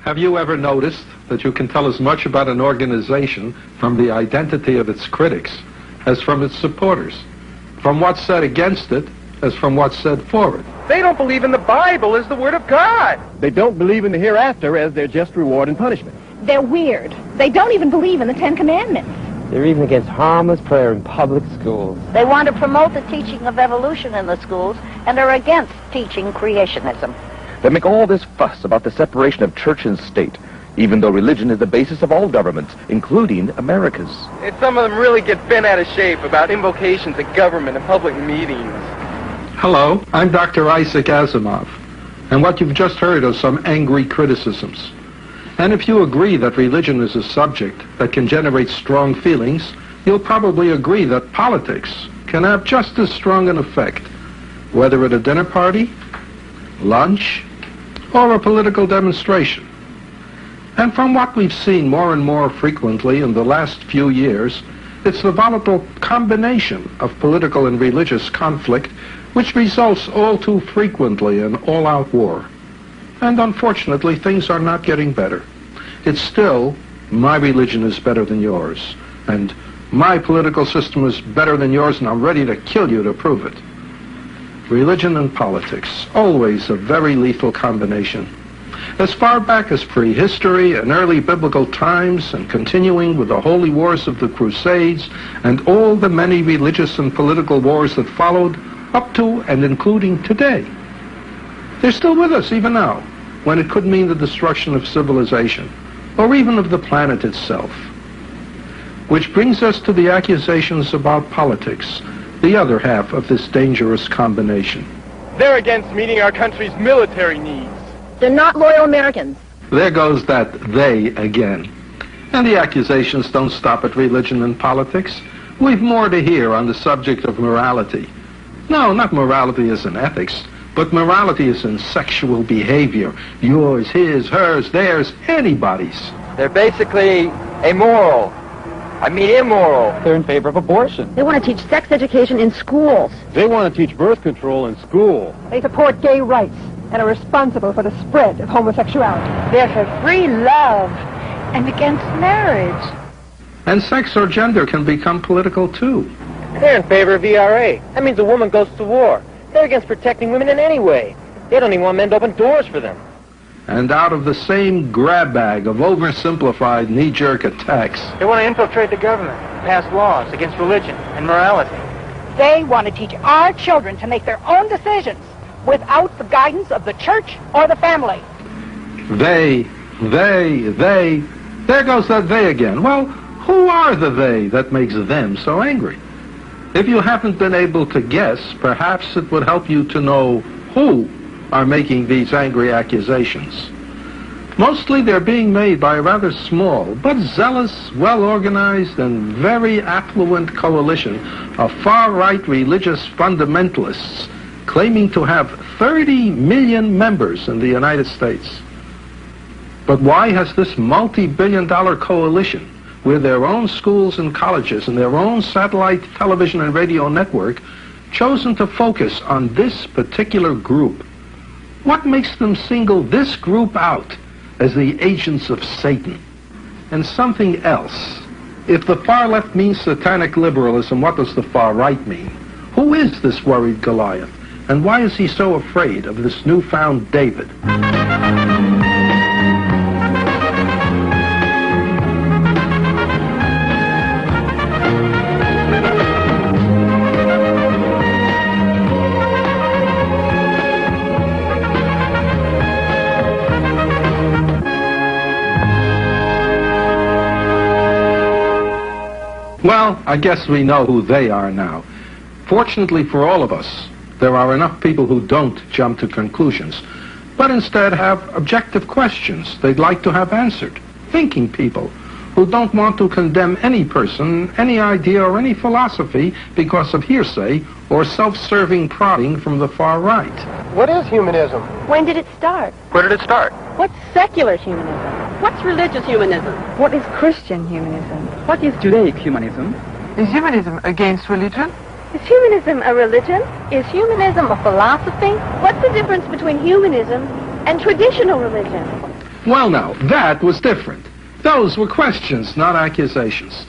Have you ever noticed that you can tell as much about an organization from the identity of its critics as from its supporters, from what's said against it as from what's said for it? They don't believe in the Bible as the Word of God. They don't believe in the hereafter as their just reward and punishment. They're weird. They don't even believe in the Ten Commandments. They're even against harmless prayer in public schools. They want to promote the teaching of evolution in the schools and are against teaching creationism. They make all this fuss about the separation of church and state, even though religion is the basis of all governments, including America's. And some of them really get bent out of shape about invocations at government and public meetings. Hello, I'm Dr. Issac Asimov, and what you've just heard are some angry criticisms. And if you agree that religion is a subject that can generate strong feelings, you'll probably agree that politics can have just as strong an effect, whether at a dinner party, lunch, or a political demonstration. And from what we've seen more and more frequently in the last few years, it's the volatile combination of political and religious conflict which results all too frequently in all-out war. And unfortunately, things are not getting better. It's still, my religion is better than yours, and my political system is better than yours, and I'm ready to kill you to prove it. Religion and politics, always a very lethal combination. As far back as prehistory and early biblical times, and continuing with the holy wars of the Crusades, and all the many religious and political wars that followed, up to and including today. They're still with us even now, when it could mean the destruction of civilization, or even of the planet itself. Which brings us to the accusations about politics, the other half of this dangerous combination. They're against meeting our country's military needs. They're not loyal Americans. There goes that they again. And the accusations don't stop at religion and politics. We've more to hear on the subject of morality. No, not morality as in ethics, but morality as in sexual behavior. Yours, his, hers, theirs, anybody's. They're basically immoral. They're in favor of abortion. They want to teach sex education in schools. They want to teach birth control in school. They support gay rights and are responsible for the spread of homosexuality. They're for free love and against marriage. And sex or gender can become political too. They're in favor of ERA. That means a woman goes to war. They're against protecting women in any way. They don't even want men to open doors for them. And out of the same grab bag of oversimplified knee-jerk attacks, They want to infiltrate the government, pass laws against religion and morality. They want to teach our children to make their own decisions without the guidance of the church or the family. they, there goes that they again. Well, who are the they that makes them so angry? If you haven't been able to guess, perhaps it would help you to know who are making these angry accusations. Mostly they're being made by a rather small, but zealous, well-organized, and very affluent coalition of far-right religious fundamentalists claiming to have 30 million members in the United States. But why has this multi-billion-dollar coalition, with their own schools and colleges and their own satellite television and radio network, chosen to focus on this particular group? What makes them single this group out as the agents of Satan? And something else. If the far left means satanic liberalism, what does the far right mean? Who is this worried Goliath? And why is he so afraid of this newfound David? Well, I guess we know who they are now. Fortunately for all of us, there are enough people who don't jump to conclusions, but instead have objective questions they'd like to have answered. Thinking people who don't want to condemn any person, any idea, or any philosophy because of hearsay or self-serving prodding from the far right. What is humanism? When did it start? Where did it start? What's secular humanism? What's religious humanism? What is Christian humanism? What is Judaic humanism? Is humanism against religion? Is humanism a religion? Is humanism a philosophy? What's the difference between humanism and traditional religion? Well, now, that was different. Those were questions, not accusations.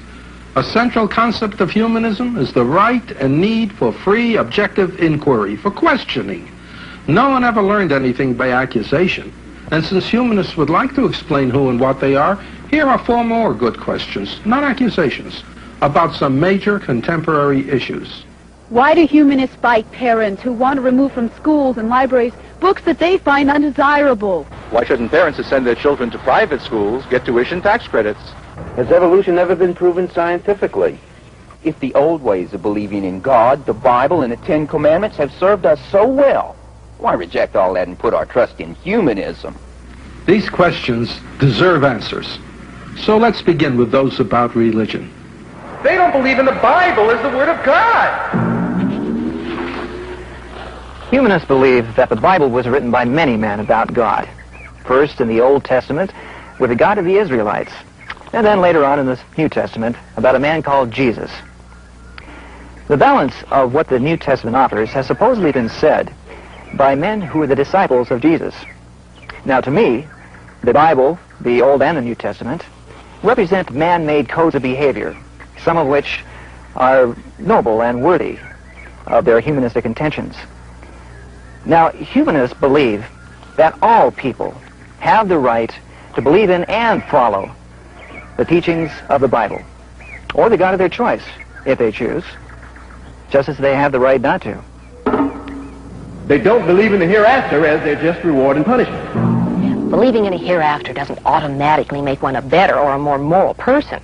A central concept of humanism is the right and need for free, objective inquiry, for questioning. No one ever learned anything by accusation. And since humanists would like to explain who and what they are, here are 4 more good questions, not accusations, about some major contemporary issues. Why do humanists fight parents who want to remove from schools and libraries books that they find undesirable? Why shouldn't parents who send their children to private schools get tuition tax credits? Has evolution ever been proven scientifically? If the old ways of believing in God, the Bible, and the Ten Commandments have served us so well, why reject all that and put our trust in humanism? These questions deserve answers. So let's begin with those about religion. They don't believe in the Bible as the Word of God. Humanists believe that the Bible was written by many men about God. First in the Old Testament with the God of the Israelites, and then later on in the New Testament about a man called Jesus. The balance of what the New Testament offers has supposedly been said by men who were the disciples of Jesus. Now to me, the Bible, the Old and the New Testament, represent man-made codes of behavior, some of which are noble and worthy of their humanistic intentions. Now, humanists believe that all people have the right to believe in and follow the teachings of the Bible, or the God of their choice, if they choose, just as they have the right not to. They don't believe in the hereafter as their just reward and punishment. Believing in a hereafter doesn't automatically make one a better or a more moral person.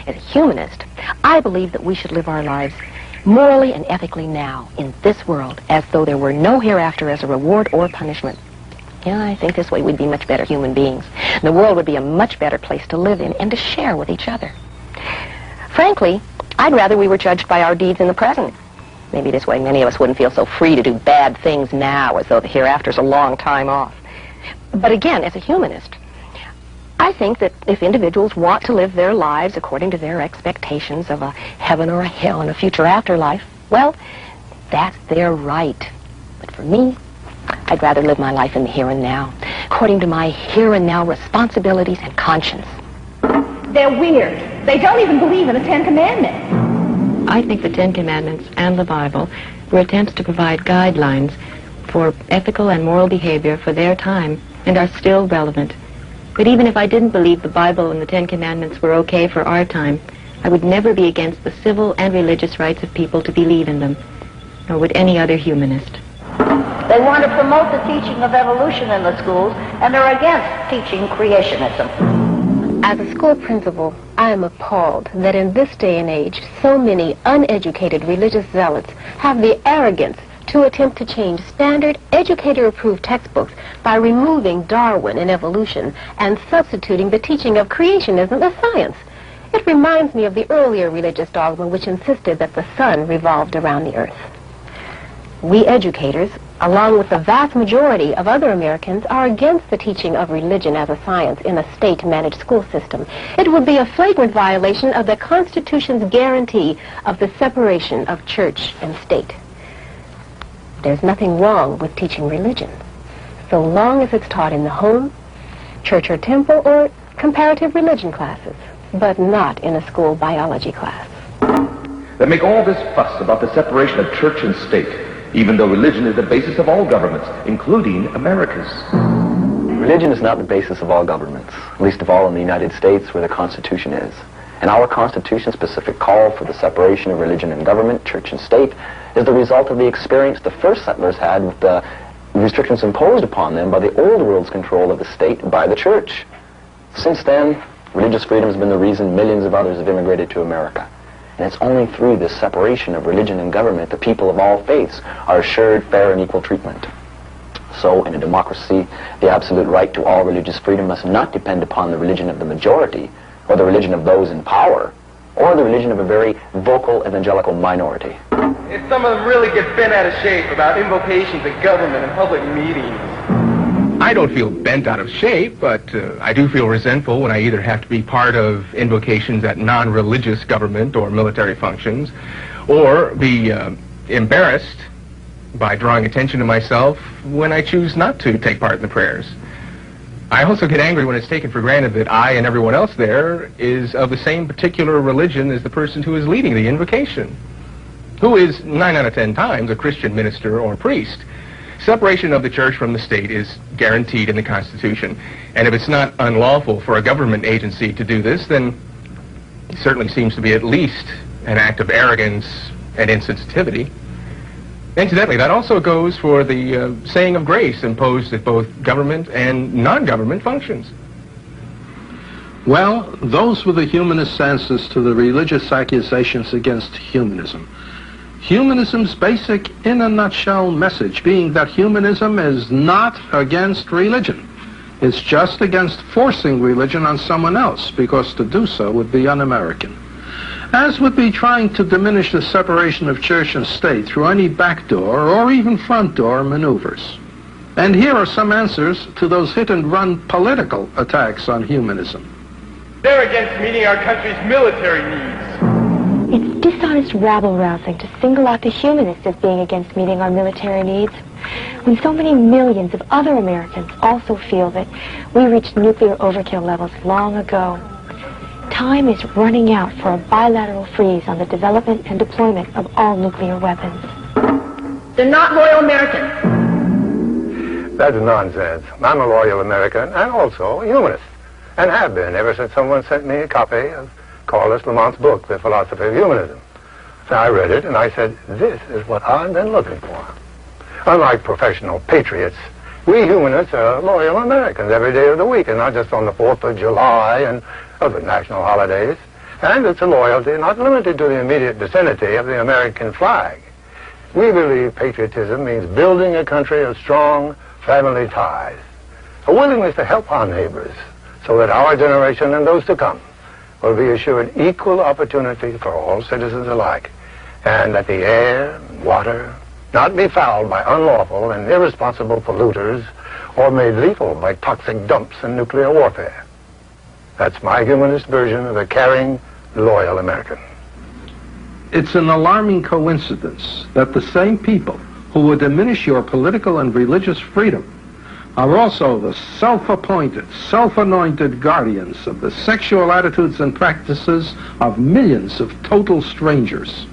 As a humanist, I believe that we should live our lives morally and ethically now, in this world, as though there were no hereafter as a reward or punishment. Yeah, I think this way we'd be much better human beings. The world would be a much better place to live in and to share with each other. Frankly, I'd rather we were judged by our deeds in the present. Maybe this way many of us wouldn't feel so free to do bad things now, as though the hereafter's a long time off. But again, as a humanist, I think that if individuals want to live their lives according to their expectations of a heaven or a hell and a future afterlife, well, that's their right. But for me, I'd rather live my life in the here and now, according to my here and now responsibilities and conscience. They're weird. They don't even believe in the Ten Commandments. I think the Ten Commandments and the Bible were attempts to provide guidelines for ethical and moral behavior for their time and are still relevant. But even if I didn't believe the Bible and the Ten Commandments were okay for our time, I would never be against the civil and religious rights of people to believe in them, nor would any other humanist. They want to promote the teaching of evolution in the schools, and they're against teaching creationism. As a school principal, I am appalled that in this day and age, so many uneducated religious zealots have the arrogance to attempt to change standard educator-approved textbooks by removing Darwin and evolution and substituting the teaching of creationism as science. It reminds me of the earlier religious dogma which insisted that the sun revolved around the earth. We educators, along with the vast majority of other Americans, are against the teaching of religion as a science in a state-managed school system. It would be a flagrant violation of the Constitution's guarantee of the separation of church and state. There's nothing wrong with teaching religion, so long as it's taught in the home, church or temple, or comparative religion classes, but not in a school biology class. They make all this fuss about the separation of church and state, even though religion is the basis of all governments, including America's. Religion is not the basis of all governments, least of all in the United States where the Constitution is. And our Constitution's specific call for the separation of religion and government, church and state, is the result of the experience the first settlers had with the restrictions imposed upon them by the old world's control of the state by the church. Since then, religious freedom has been the reason millions of others have immigrated to America. And it's only through this separation of religion and government that people of all faiths are assured fair and equal treatment. So, in a democracy, the absolute right to all religious freedom must not depend upon the religion of the majority, or the religion of those in power, or the religion of a very vocal evangelical minority. If some of them really get bent out of shape about invocations at government and public meetings. I don't feel bent out of shape, but I do feel resentful when I either have to be part of invocations at non-religious government or military functions, or be embarrassed by drawing attention to myself when I choose not to take part in the prayers. I also get angry when it's taken for granted that I and everyone else there is of the same particular religion as the person who is leading the invocation, who is 9 out of 10 times a Christian minister or priest. Separation of the church from the state is guaranteed in the Constitution. And if it's not unlawful for a government agency to do this, then it certainly seems to be at least an act of arrogance and insensitivity. Incidentally, that also goes for the saying of grace imposed at both government and non-government functions. Well, those were the humanist answers to the religious accusations against humanism. Humanism's basic, in a nutshell, message being that humanism is not against religion. It's just against forcing religion on someone else, because to do so would be un-American. As would be trying to diminish the separation of church and state through any backdoor or even front door maneuvers. And here are some answers to those hit-and-run political attacks on humanism. They're against meeting our country's military needs. It's dishonest rabble-rousing to single out the humanists as being against meeting our military needs, when so many millions of other Americans also feel that we reached nuclear overkill levels long ago. Time is running out for a bilateral freeze on the development and deployment of all nuclear weapons. They're not loyal Americans. That's nonsense. I'm a loyal American and also a humanist, and have been ever since someone sent me a copy of Carlos Lamont's book, The Philosophy of Humanism. So I read it and I said, this is what I've been looking for. Unlike professional patriots, we humanists are loyal Americans every day of the week, and not just on the 4th of July and other national holidays. And it's a loyalty not limited to the immediate vicinity of the American flag. We believe patriotism means building a country of strong family ties, a willingness to help our neighbors so that our generation and those to come will be assured equal opportunity for all citizens alike, and that the air and water not be fouled by unlawful and irresponsible polluters or made lethal by toxic dumps and nuclear warfare. That's my humanist version of a caring, loyal American. It's an alarming coincidence that the same people who would diminish your political and religious freedom are also the self-appointed, self-anointed guardians of the sexual attitudes and practices of millions of total strangers.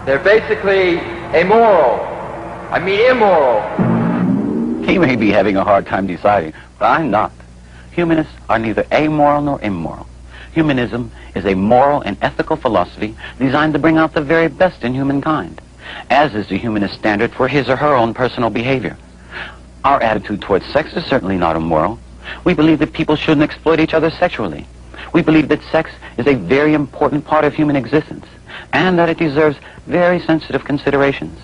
They're basically immoral. He may be having a hard time deciding, but I'm not. Humanists are neither amoral nor immoral. Humanism is a moral and ethical philosophy designed to bring out the very best in humankind, as is the humanist standard for his or her own personal behavior. Our attitude towards sex is certainly not immoral. We believe that people shouldn't exploit each other sexually. We believe that sex is a very important part of human existence, and that it deserves very sensitive considerations.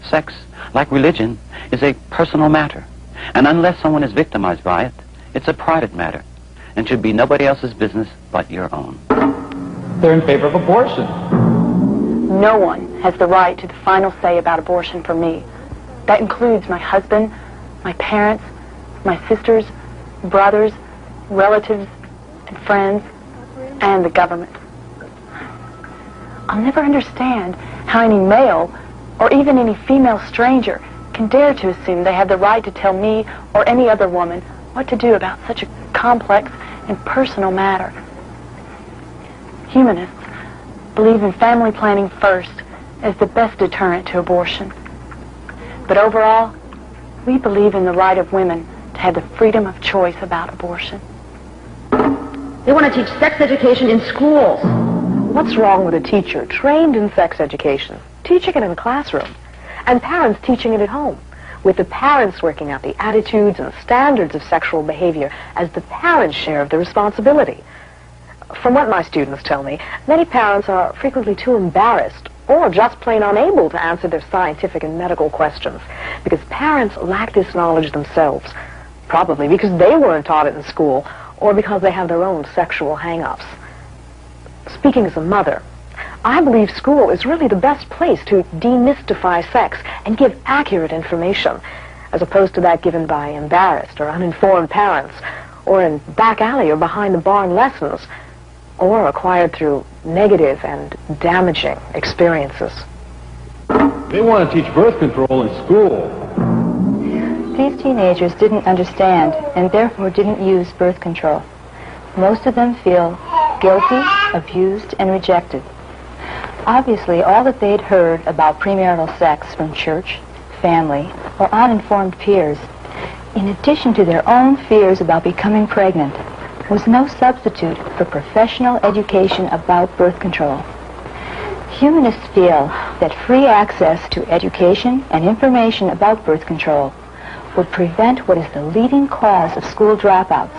Sex, like religion, is a personal matter, and unless someone is victimized by it, it's a private matter, and should be nobody else's business but your own. They're in favor of abortion. No one has the right to the final say about abortion for me. That includes my husband, my parents, my sisters, brothers, relatives, and friends, and the government. I'll never understand how any male or even any female stranger can dare to assume they have the right to tell me or any other woman what to do about such a complex and personal matter. Humanists believe in family planning first as the best deterrent to abortion. But overall, we believe in the right of women to have the freedom of choice about abortion. They want to teach sex education in schools. What's wrong with a teacher trained in sex education, teaching it in a classroom, and parents teaching it at home, with the parents working out the attitudes and standards of sexual behavior as the parents' share of the responsibility? From what my students tell me, many parents are frequently too embarrassed or just plain unable to answer their scientific and medical questions because parents lack this knowledge themselves, probably because they weren't taught it in school or because they have their own sexual hang-ups. Speaking as a mother, I believe school is really the best place to demystify sex and give accurate information, as opposed to that given by embarrassed or uninformed parents, or in back alley or behind the barn lessons, or acquired through negative and damaging experiences. They want to teach birth control in school. Do these teenagers didn't understand and therefore didn't use birth control. Most of them feel guilty, abused, and rejected. Obviously, all that they'd heard about premarital sex from church, family, or uninformed peers, in addition to their own fears about becoming pregnant, was no substitute for professional education about birth control. Humanists feel that free access to education and information about birth control would prevent what is the leading cause of school dropouts,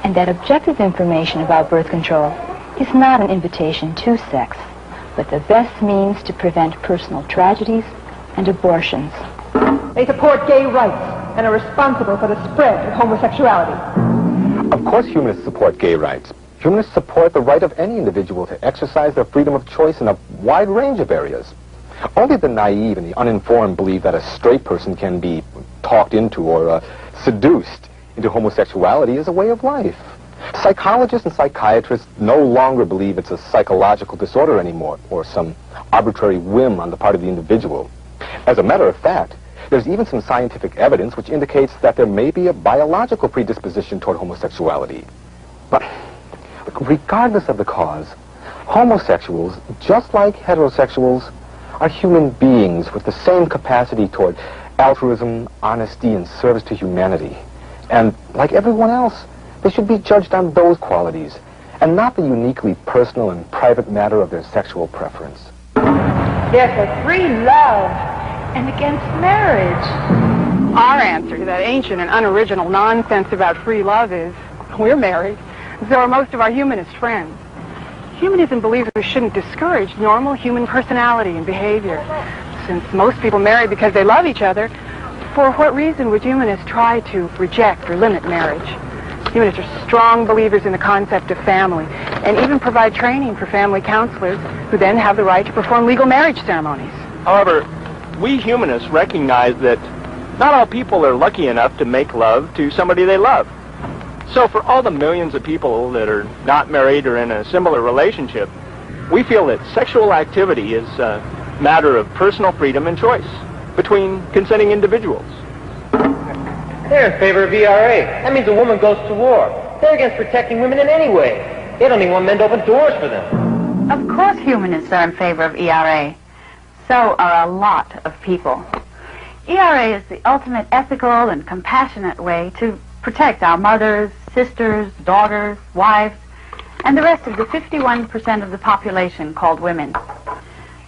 and that objective information about birth control is not an invitation to sex, but the best means to prevent personal tragedies and abortions. They support gay rights and are responsible for the spread of homosexuality. Of course humanists support gay rights. Humanists support the right of any individual to exercise their freedom of choice in a wide range of areas. Only the naive and the uninformed believe that a straight person can be talked into or seduced into homosexuality as a way of life. Psychologists and psychiatrists no longer believe it's a psychological disorder anymore, or some arbitrary whim on the part of the individual. As a matter of fact, there's even some scientific evidence which indicates that there may be a biological predisposition toward homosexuality. But regardless of the cause, homosexuals, just like heterosexuals, are human beings with the same capacity toward altruism, honesty, and service to humanity. And like everyone else, they should be judged on those qualities, and not the uniquely personal and private matter of their sexual preference. They're for free love and against marriage. Our answer to that ancient and unoriginal nonsense about free love is, we're married. So are most of our humanist friends. Humanism believes we shouldn't discourage normal human personality and behavior. Since most people marry because they love each other, for what reason would humanists try to reject or limit marriage? Humanists are strong believers in the concept of family, and even provide training for family counselors who then have the right to perform legal marriage ceremonies. However, we humanists recognize that not all people are lucky enough to make love to somebody they love. So for all the millions of people that are not married or in a similar relationship, we feel that sexual activity is a matter of personal freedom and choice between consenting individuals. They're in favor of ERA. That means a woman goes to war. They're against protecting women in any way. They don't even want men to open doors for them. Of course humanists are in favor of ERA. So are a lot of people. ERA is the ultimate ethical and compassionate way to protect our mothers, sisters, daughters, wives, and the rest of the 51% of the population called women,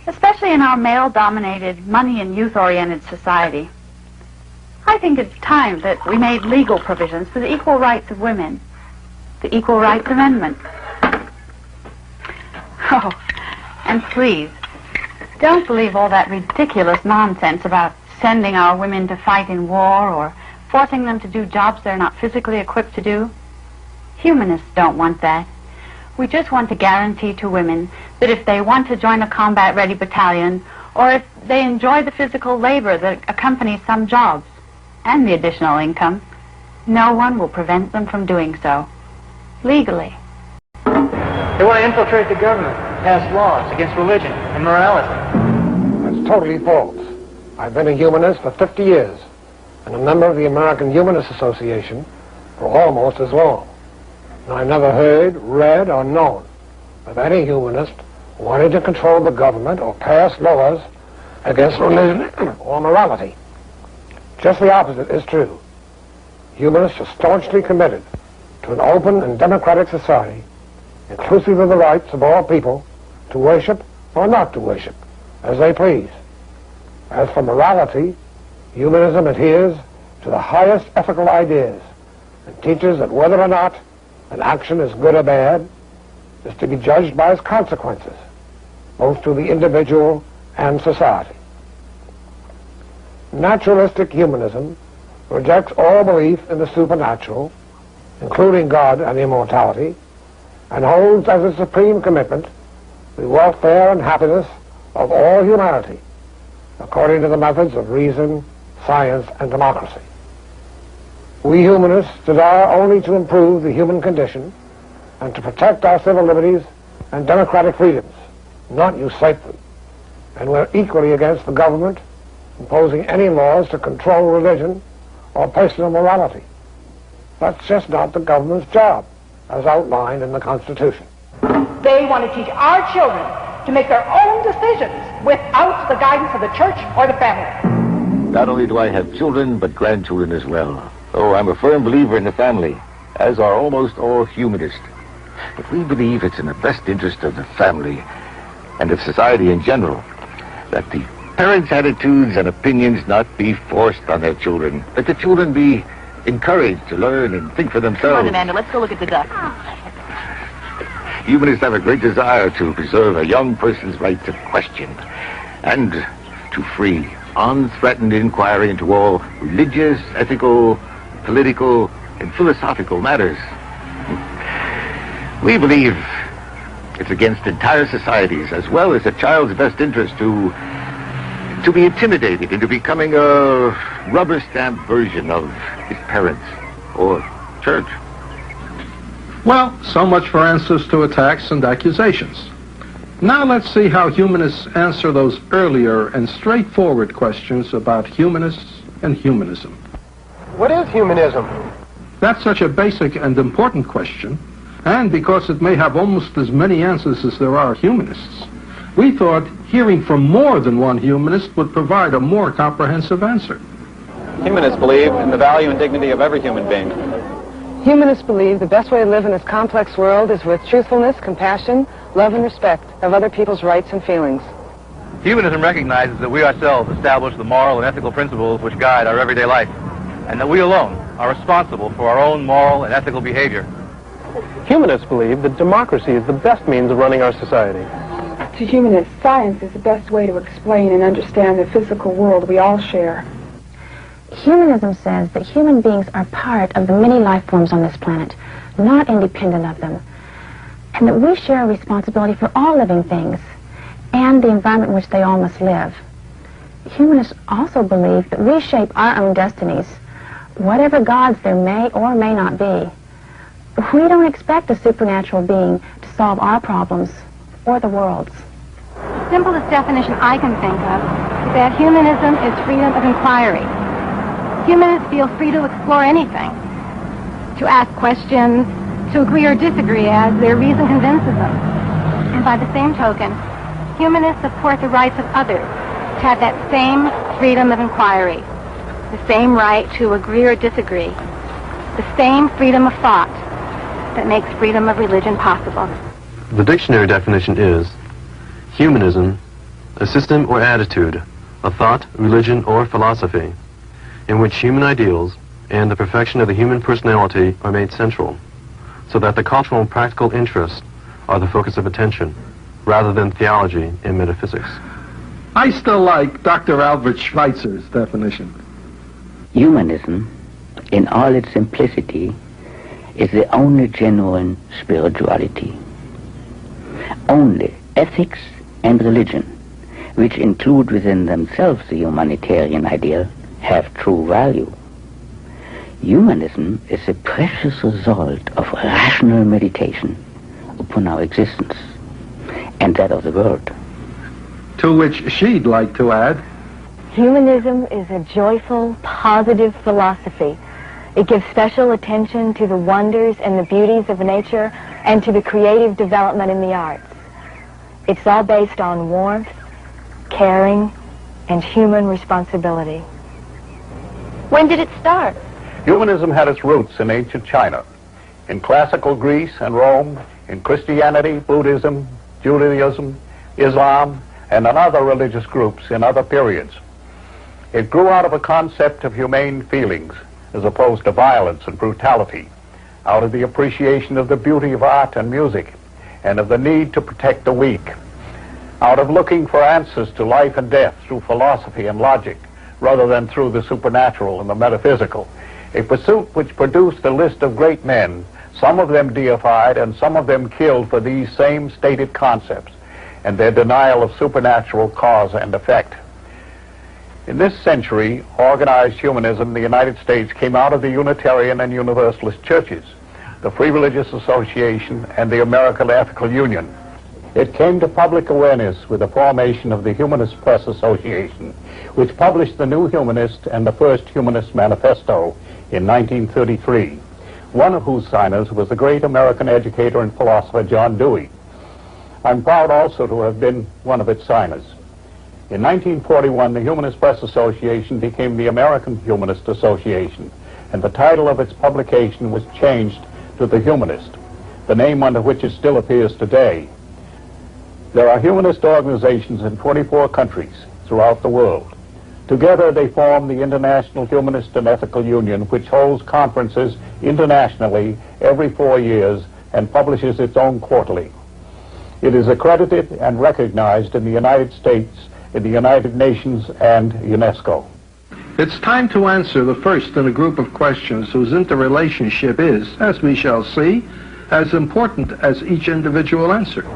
especially in our male-dominated, money and youth-oriented society. I think it's time that we made legal provisions for the equal rights of women, the Equal Rights Amendment. Oh, and please, don't believe all that ridiculous nonsense about sending our women to fight in war or forcing them to do jobs they're not physically equipped to do. Humanists don't want that. We just want to guarantee to women that if they want to join a combat-ready battalion, or if they enjoy the physical labor that accompanies some jobs, and the additional income, no one will prevent them from doing so, legally. They want to infiltrate the government, pass laws against religion and morality. That's totally false. I've been a humanist for 50 years, and a member of the American Humanist Association for almost as long. And I've never heard, read, or known of any humanist wanting to control the government or pass laws against religion or morality. Just the opposite is true. Humanists are staunchly committed to an open and democratic society, inclusive of the rights of all people to worship or not to worship, as they please. As for morality, humanism adheres to the highest ethical ideas and teaches that whether or not an action is good or bad is to be judged by its consequences, both to the individual and society. Naturalistic humanism rejects all belief in the supernatural, including God and immortality, and holds as its supreme commitment the welfare and happiness of all humanity, according to the methods of reason, science, and democracy. We humanists desire only to improve the human condition and to protect our civil liberties and democratic freedoms, not usurp them. And we're equally against the government imposing any laws to control religion or personal morality. That's just not the government's job, as outlined in the Constitution. They want to teach our children to make their own decisions without the guidance of the church or the family. Not only do I have children, but grandchildren as well. Oh, I'm a firm believer in the family, as are almost all humanists. But we believe it's in the best interest of the family and of society in general that the parents' attitudes and opinions not be forced on their children, that the children be encouraged to learn and think for themselves. Come on, Amanda, let's go look at the duck. Humanists have a great desire to preserve a young person's right to question and to free, unthreatened inquiry into all religious, ethical, political, and philosophical matters. We believe it's against entire societies, as well as a child's best interest, to be intimidated into becoming a rubber stamp version of his parents or church. Well, so much for answers to attacks and accusations. Now let's see how humanists answer those earlier and straightforward questions about humanists and humanism. What is humanism? That's such a basic and important question, and because it may have almost as many answers as there are humanists, we thought hearing from more than one humanist would provide a more comprehensive answer. Humanists believe in the value and dignity of every human being. Humanists believe the best way to live in this complex world is with truthfulness, compassion, love, and respect of other people's rights and feelings. Humanism recognizes that we ourselves establish the moral and ethical principles which guide our everyday life, and that we alone are responsible for our own moral and ethical behavior. Humanists believe that democracy is the best means of running our society. To humanists, science is the best way to explain and understand the physical world we all share. Humanism says that human beings are part of the many life forms on this planet, not independent of them, and that we share a responsibility for all living things and the environment in which they all must live. Humanists also believe that we shape our own destinies, whatever gods there may or may not be. We don't expect a supernatural being to solve our problems or the world's. The simplest definition I can think of is that humanism is freedom of inquiry. Humanists feel free to explore anything, to ask questions, to agree or disagree as their reason convinces them. And by the same token, humanists support the rights of others to have that same freedom of inquiry, the same right to agree or disagree, the same freedom of thought that makes freedom of religion possible. The dictionary definition is humanism, a system or attitude, a thought, religion, or philosophy, in which human ideals and the perfection of the human personality are made central, so that the cultural and practical interests are the focus of attention, rather than theology and metaphysics. I still like Dr. Albert Schweitzer's definition. Humanism, in all its simplicity, is the only genuine spirituality. Only ethics and religion, which include within themselves the humanitarian ideal, have true value. Humanism is a precious result of rational meditation upon our existence and that of the world. To which she'd like to add, Humanism is a joyful, positive philosophy. It gives special attention to the wonders and the beauties of nature and to the creative development in the arts. It's all based on warmth, caring, and human responsibility. When did it start? Humanism had its roots in ancient China, in classical Greece and Rome, in Christianity, Buddhism, Judaism, Islam, and in other religious groups in other periods. It grew out of a concept of humane feelings, as opposed to violence and brutality, out of the appreciation of the beauty of art and music, and of the need to protect the weak, out of looking for answers to life and death through philosophy and logic, rather than through the supernatural and the metaphysical, a pursuit which produced a list of great men, some of them deified and some of them killed for these same stated concepts and their denial of supernatural cause and effect. In this century, organized humanism in the United States came out of the Unitarian and Universalist churches, the Free Religious Association, and the American Ethical Union. It came to public awareness with the formation of the Humanist Press Association, which published the New Humanist and the first Humanist Manifesto in 1933, one of whose signers was the great American educator and philosopher John Dewey. I'm proud also to have been one of its signers. In 1941, the Humanist Press Association became the American Humanist Association, and the title of its publication was changed to The Humanist, the name under which it still appears today. There are humanist organizations in 44 countries throughout the world. Together they form the International Humanist and Ethical Union, which holds conferences internationally every 4 years and publishes its own quarterly. It is accredited and recognized in the United States, in the United Nations, and UNESCO. It's time to answer the first in a group of questions whose interrelationship is, as we shall see, as important as each individual answer.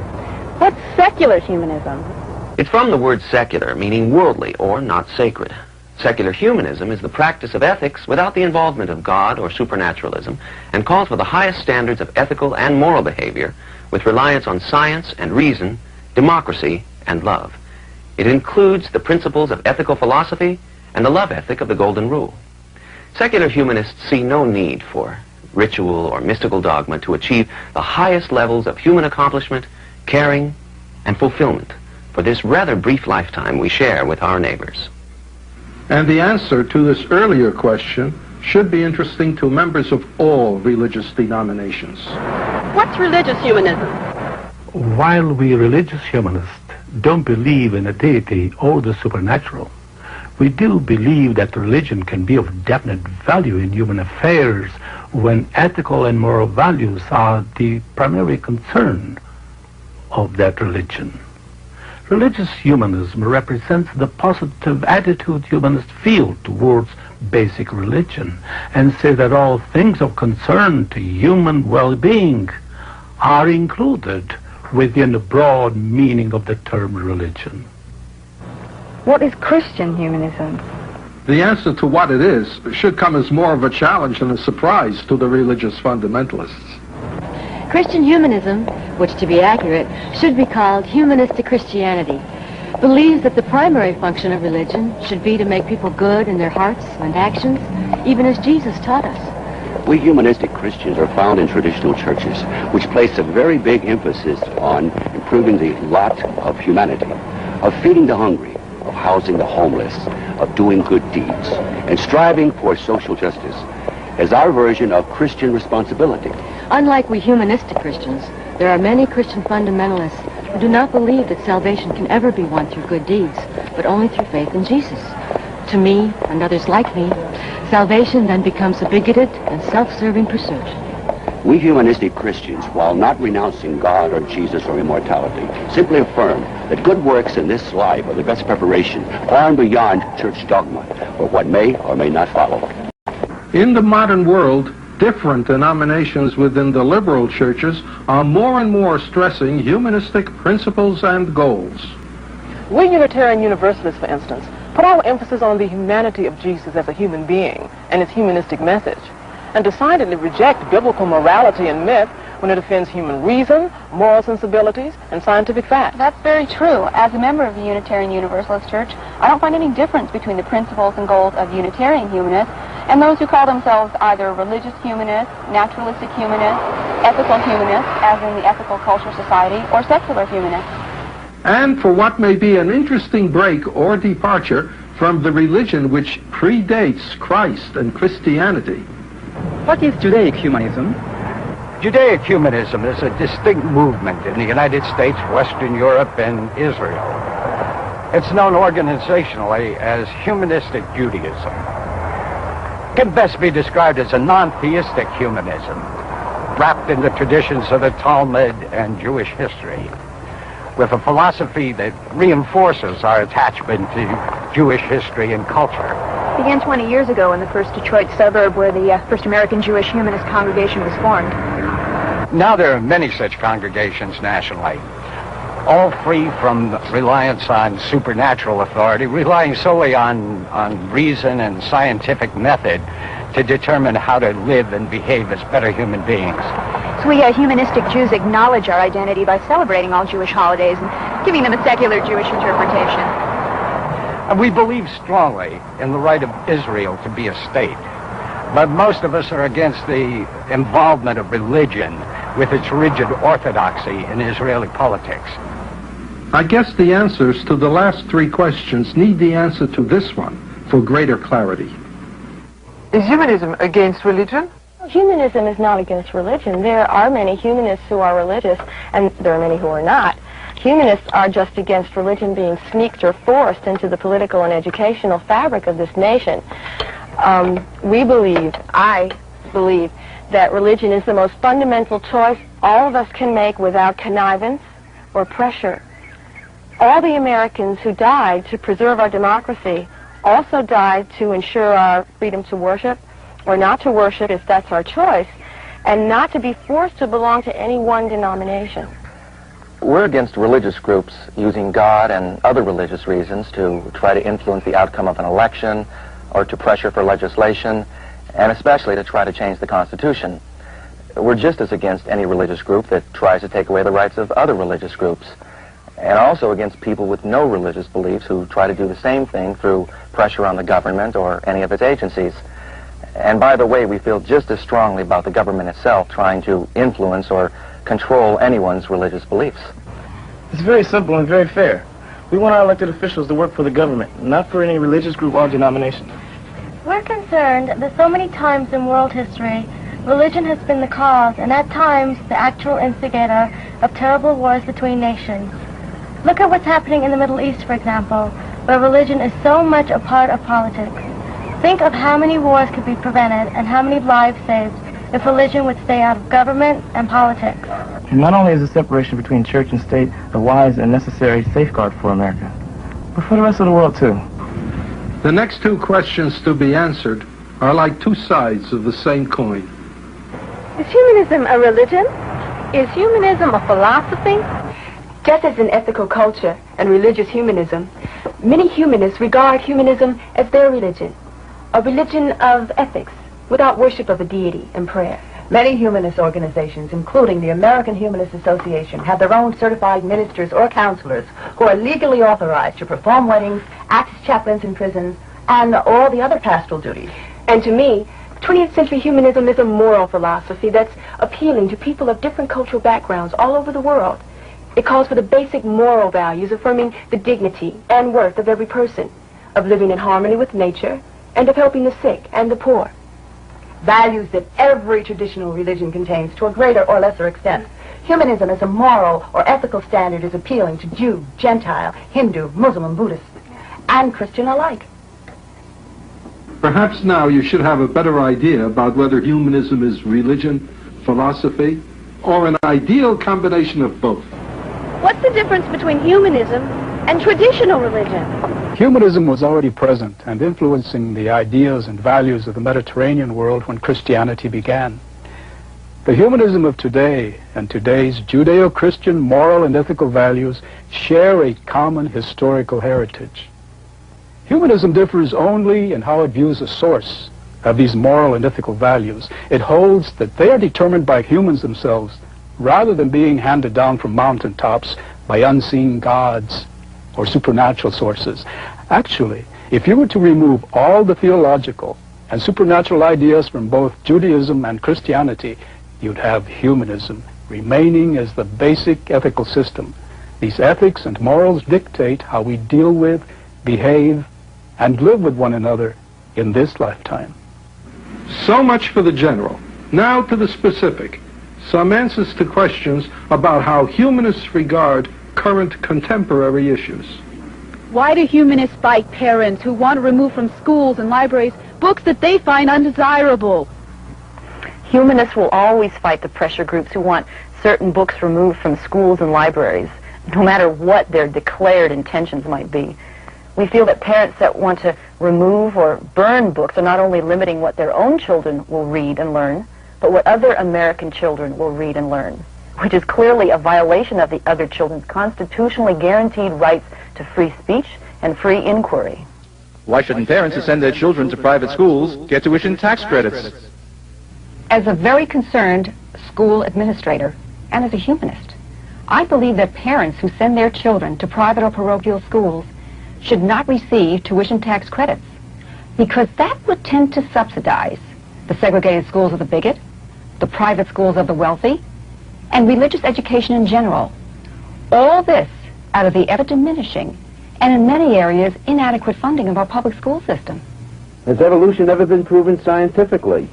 What's secular humanism? It's from the word secular, meaning worldly or not sacred. Secular humanism is the practice of ethics without the involvement of God or supernaturalism, and calls for the highest standards of ethical and moral behavior with reliance on science and reason, democracy and love. It includes the principles of ethical philosophy and the love ethic of the Golden Rule. Secular humanists see no need for ritual or mystical dogma to achieve the highest levels of human accomplishment, caring, and fulfillment for this rather brief lifetime we share with our neighbors. And the answer to this earlier question should be interesting to members of all religious denominations. What's religious humanism? While we religious humanists don't believe in a deity or the supernatural, we do believe that religion can be of definite value in human affairs when ethical and moral values are the primary concern of that religion. Religious humanism represents the positive attitude humanists feel towards basic religion, and say that all things of concern to human well-being are included within the broad meaning of the term religion. What is Christian humanism? The answer to what it is should come as more of a challenge than a surprise to the religious fundamentalists. Christian humanism, which to be accurate, should be called humanistic Christianity, believes that the primary function of religion should be to make people good in their hearts and actions, even as Jesus taught us. We humanistic Christians are found in traditional churches, which place a very big emphasis on improving the lot of humanity, of feeding the hungry, of housing the homeless, of doing good deeds, and striving for social justice as our version of Christian responsibility. Unlike we humanistic Christians, there are many Christian fundamentalists who do not believe that salvation can ever be won through good deeds, but only through faith in Jesus. To me, and others like me, salvation then becomes a bigoted and self-serving pursuit. We humanistic Christians, while not renouncing God or Jesus or immortality, simply affirm that good works in this life are the best preparation, far and beyond church dogma, for what may or may not follow. In the modern world, different denominations within the liberal churches are more and more stressing humanistic principles and goals. We Unitarian Universalists, for instance, put our emphasis on the humanity of Jesus as a human being and his humanistic message, and decidedly reject biblical morality and myth when it offends human reason, moral sensibilities, and scientific fact. That's very true. As a member of the Unitarian Universalist Church, I don't find any difference between the principles and goals of Unitarian humanists and those who call themselves either religious humanists, naturalistic humanists, ethical humanists, as in the Ethical Culture Society, or secular humanists. And for what may be an interesting break or departure from the religion which predates Christ and Christianity. What is Judaic humanism? Judaic humanism is a distinct movement in the United States, Western Europe, and Israel. It's known organizationally as Humanistic Judaism. It can best be described as a non-theistic humanism, wrapped in the traditions of the Talmud and Jewish history, with a philosophy that reinforces our attachment to Jewish history and culture. It began 20 years ago in the first Detroit suburb where the first American Jewish Humanist congregation was formed. Now there are many such congregations nationally, all free from reliance on supernatural authority, relying solely on reason and scientific method to determine how to live and behave as better human beings. Perhaps we humanistic Jews acknowledge our identity by celebrating all Jewish holidays and giving them a secular Jewish interpretation. We believe strongly in the right of Israel to be a state, but most of us are against the involvement of religion with its rigid orthodoxy in Israeli politics. I guess the answers to the last three questions need the answer to this one for greater clarity. Is humanism against religion? Humanism is not against religion. There are many humanists who are religious, and there are many who are not. Humanists are just against religion being sneaked or forced into the political and educational fabric of this nation. I believe, that religion is the most fundamental choice all of us can make without connivance or pressure. All the Americans who died to preserve our democracy also died to ensure our freedom to worship or not to worship if that's our choice, and not to be forced to belong to any one denomination. We're against religious groups using God and other religious reasons to try to influence the outcome of an election or to pressure for legislation, and especially to try to change the Constitution. We're just as against any religious group that tries to take away the rights of other religious groups, and also against people with no religious beliefs who try to do the same thing through pressure on the government or any of its agencies. And by the way, we feel just as strongly about the government itself trying to influence or control anyone's religious beliefs. It's very simple and very fair. We want our elected officials to work for the government, not for any religious group or denomination. We're concerned that so many times in world history, religion has been the cause, and at times the actual instigator of terrible wars between nations. Look at what's happening in the Middle East, for example, where religion is so much a part of politics. Think of how many wars could be prevented and how many lives saved if religion would stay out of government and politics. Not only is the separation between church and state a wise and necessary safeguard for America, but for the rest of the world, too. The next two questions to be answered are like two sides of the same coin. Is humanism a religion? Is humanism a philosophy? Just as in ethical culture and religious humanism, many humanists regard humanism as their religion, a religion of ethics, without worship of a deity and prayer. Many humanist organizations, including the American Humanist Association, have their own certified ministers or counselors who are legally authorized to perform weddings, act as chaplains in prisons, and all the other pastoral duties. And to me, 20th century humanism is a moral philosophy that's appealing to people of different cultural backgrounds all over the world. It calls for the basic moral values, affirming the dignity and worth of every person, of living in harmony with nature, and of helping the sick and the poor. Values that every traditional religion contains to a greater or lesser extent. Humanism as a moral or ethical standard is appealing to Jew, Gentile, Hindu, Muslim, and Buddhist, and Christian alike. Perhaps now you should have a better idea about whether humanism is religion, philosophy, or an ideal combination of both. What's the difference between humanism and traditional religion? Humanism was already present and influencing the ideas and values of the Mediterranean world when Christianity began. The humanism of today and today's Judeo-Christian moral and ethical values share a common historical heritage. Humanism differs only in how it views the source of these moral and ethical values. It holds that they are determined by humans themselves rather than being handed down from mountaintops by unseen gods or supernatural sources. Actually, if you were to remove all the theological and supernatural ideas from both Judaism and Christianity, you'd have humanism remaining as the basic ethical system. These ethics and morals dictate how we deal with, behave, and live with one another in this lifetime. So much for the general. Now to the specific. Some answers to questions about how humanists regard current contemporary issues. Why do humanists fight parents who want to remove from schools and libraries books that they find undesirable? Humanists will always fight the pressure groups who want certain books removed from schools and libraries, no matter what their declared intentions might be. We feel that parents that want to remove or burn books are not only limiting what their own children will read and learn, but what other American children will read and learn, which is clearly a violation of the other children's constitutionally guaranteed rights to free speech and free inquiry. Why shouldn't parents who send their children to private schools get tuition tax credits? As a very concerned school administrator and as a humanist, I believe that parents who send their children to private or parochial schools should not receive tuition tax credits, because that would tend to subsidize the segregated schools of the bigot, the private schools of the wealthy, and religious education in general. All this out of the ever-diminishing and in many areas inadequate funding of our public school system. Has evolution ever been proven scientifically?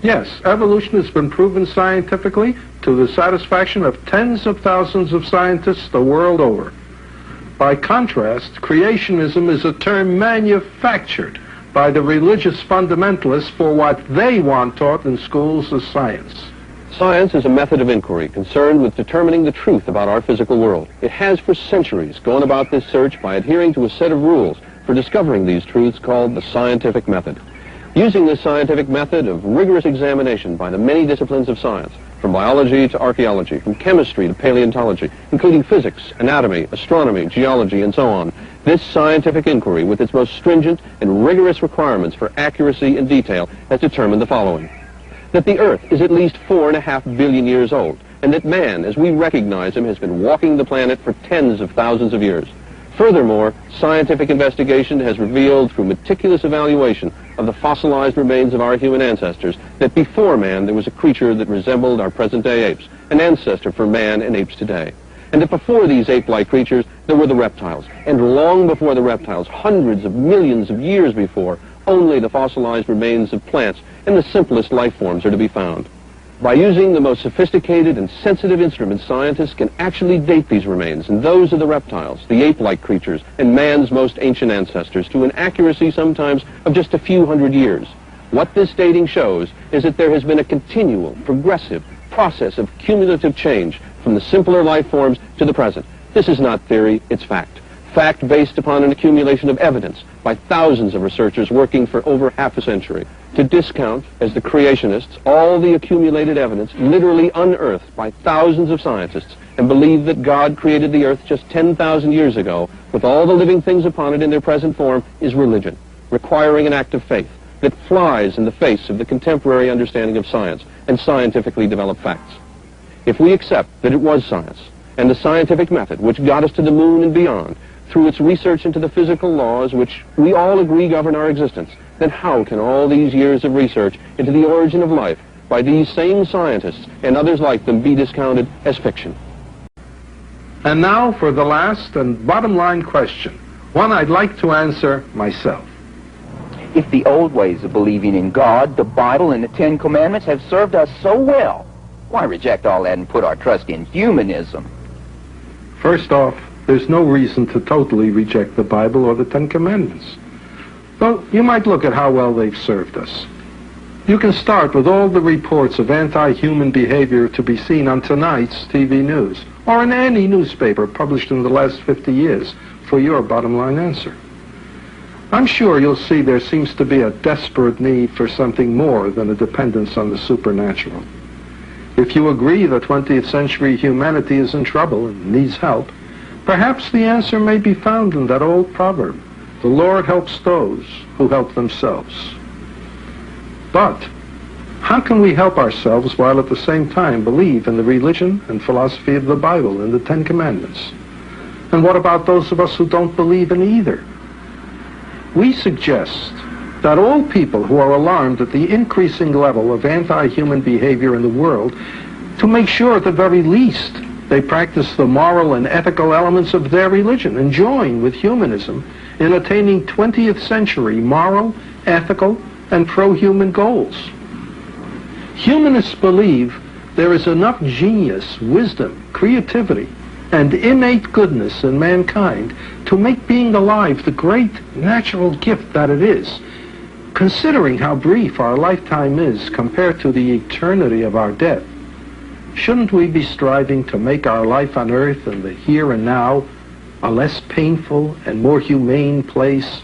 Yes, evolution has been proven scientifically to the satisfaction of tens of thousands of scientists the world over. By contrast, creationism is a term manufactured by the religious fundamentalists for what they want taught in schools as science. Science is a method of inquiry concerned with determining the truth about our physical world. It has for centuries gone about this search by adhering to a set of rules for discovering these truths called the scientific method. Using this scientific method of rigorous examination by the many disciplines of science, from biology to archaeology, from chemistry to paleontology, including physics, anatomy, astronomy, geology, and so on, this scientific inquiry, with its most stringent and rigorous requirements for accuracy and detail, has determined the following: that the Earth is at least 4.5 billion years old, and that man, as we recognize him, has been walking the planet for tens of thousands of years. Furthermore, scientific investigation has revealed through meticulous evaluation of the fossilized remains of our human ancestors that before man there was a creature that resembled our present-day apes, an ancestor for man and apes today. And that before these ape-like creatures there were the reptiles, and long before the reptiles, hundreds of millions of years before, only the fossilized remains of plants and the simplest life forms are to be found. By using the most sophisticated and sensitive instruments, scientists can actually date these remains and those of the reptiles, the ape-like creatures, and man's most ancient ancestors to an accuracy sometimes of just a few hundred years. What this dating shows is that there has been a continual, progressive process of cumulative change from the simpler life forms to the present. This is not theory, it's fact. Fact based upon an accumulation of evidence by thousands of researchers working for over half a century. To discount, as the creationists, all the accumulated evidence literally unearthed by thousands of scientists and believe that God created the earth just 10,000 years ago with all the living things upon it in their present form is religion, requiring an act of faith that flies in the face of the contemporary understanding of science and scientifically developed facts. If we accept that it was science and the scientific method which got us to the moon and beyond through its research into the physical laws which we all agree govern our existence, then how can all these years of research into the origin of life by these same scientists and others like them be discounted as fiction? And now for the last and bottom line question, one I'd like to answer myself. If the old ways of believing in God, the Bible, and the Ten Commandments have served us so well, why reject all that and put our trust in humanism? First off, there's no reason to totally reject the Bible or the Ten Commandments. Well, you might look at how well they've served us. You can start with all the reports of anti-human behavior to be seen on tonight's TV news, or in any newspaper published in the last 50 years, for your bottom line answer. I'm sure you'll see there seems to be a desperate need for something more than a dependence on the supernatural. If you agree that 20th century humanity is in trouble and needs help, perhaps the answer may be found in that old proverb, "The Lord helps those who help themselves." But how can we help ourselves while at the same time believe in the religion and philosophy of the Bible and the Ten Commandments? And what about those of us who don't believe in either? We suggest that all people who are alarmed at the increasing level of anti-human behavior in the world, to make sure at the very least they practice the moral and ethical elements of their religion and join with humanism in attaining 20th century moral, ethical, and pro-human goals. Humanists believe there is enough genius, wisdom, creativity, and innate goodness in mankind to make being alive the great natural gift that it is. Considering how brief our lifetime is compared to the eternity of our death, shouldn't we be striving to make our life on earth and the here and now a less painful and more humane place,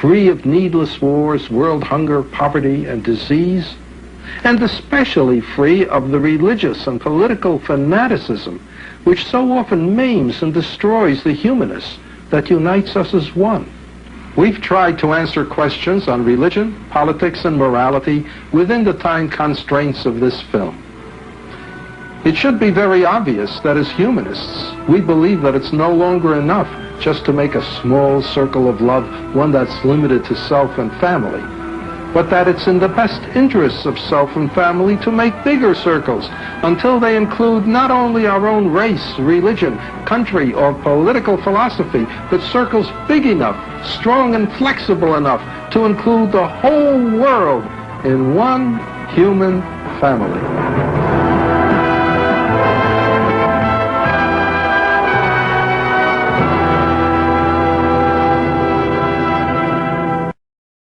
free of needless wars, world hunger, poverty, and disease, and especially free of the religious and political fanaticism which so often maims and destroys the humanness that unites us as one? We've tried to answer questions on religion, politics, and morality within the time constraints of this film. It should be very obvious that as humanists, we believe that it's no longer enough just to make a small circle of love, one that's limited to self and family, but that it's in the best interests of self and family to make bigger circles until they include not only our own race, religion, country, or political philosophy, but circles big enough, strong and flexible enough to include the whole world in one human family.